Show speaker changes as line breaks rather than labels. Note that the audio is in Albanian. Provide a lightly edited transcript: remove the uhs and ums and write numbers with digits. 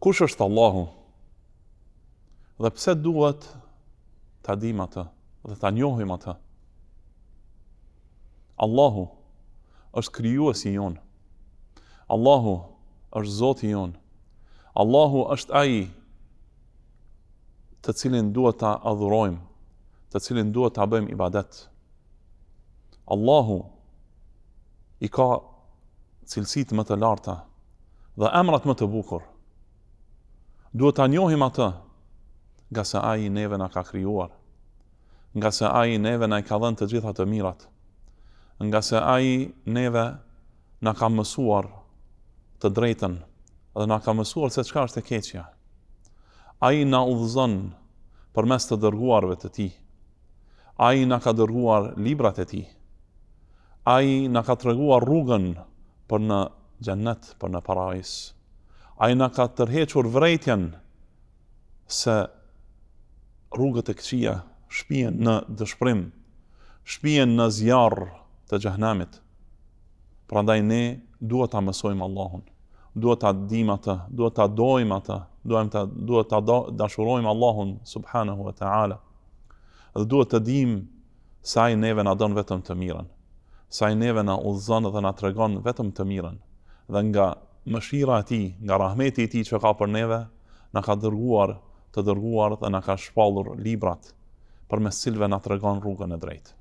Kush është Allahu? Dhe pse duhet ta dim atë dhe ta njohim atë? Allahu është krijuesi jon. Allahu është Zoti jon. Allahu është ai të cilin duhet ta adhurojmë, të cilin duhet ta bëjmë ibadet. Allahu i ka cilësitë më të larta dhe emrat më të bukur. Duhet ta njohim atë, nga se ai neve na ka krijuar, nga se ai neve na i ka dhënë të gjitha të mirat, nga se ai neve na ka mësuar të drejtën dhe na ka mësuar se çka është e keqja. Ai na udhëzon përmes të dërguarve të tij. Ai na ka dërguar librat e tij. Ai na ka treguar rrugën për në xhennet, për në paradis. Ai na ka tërhequr vërejtjen se rrugët e këqija shpihen në dëshpërim, shpihen në zjarr të xhehenamit. Prandaj ne duhet ta mësojmë Allahun, duhet ta dimë atë, duhet ta dojmë atë, duhet ta dashurojmë Allahun subhanahu wa taala. Dhe duhet të dimë se ai neve na don vetëm të mirën, se ai neve na udhëzon dhe na tregon vetëm të mirën. Dhe nga mëshira e tij, nga rahmeti i tij që ka për neve, na ka dërguar të dërguar dhe na ka shpallur librat përmes cilëve na tregon rrugën e drejtë.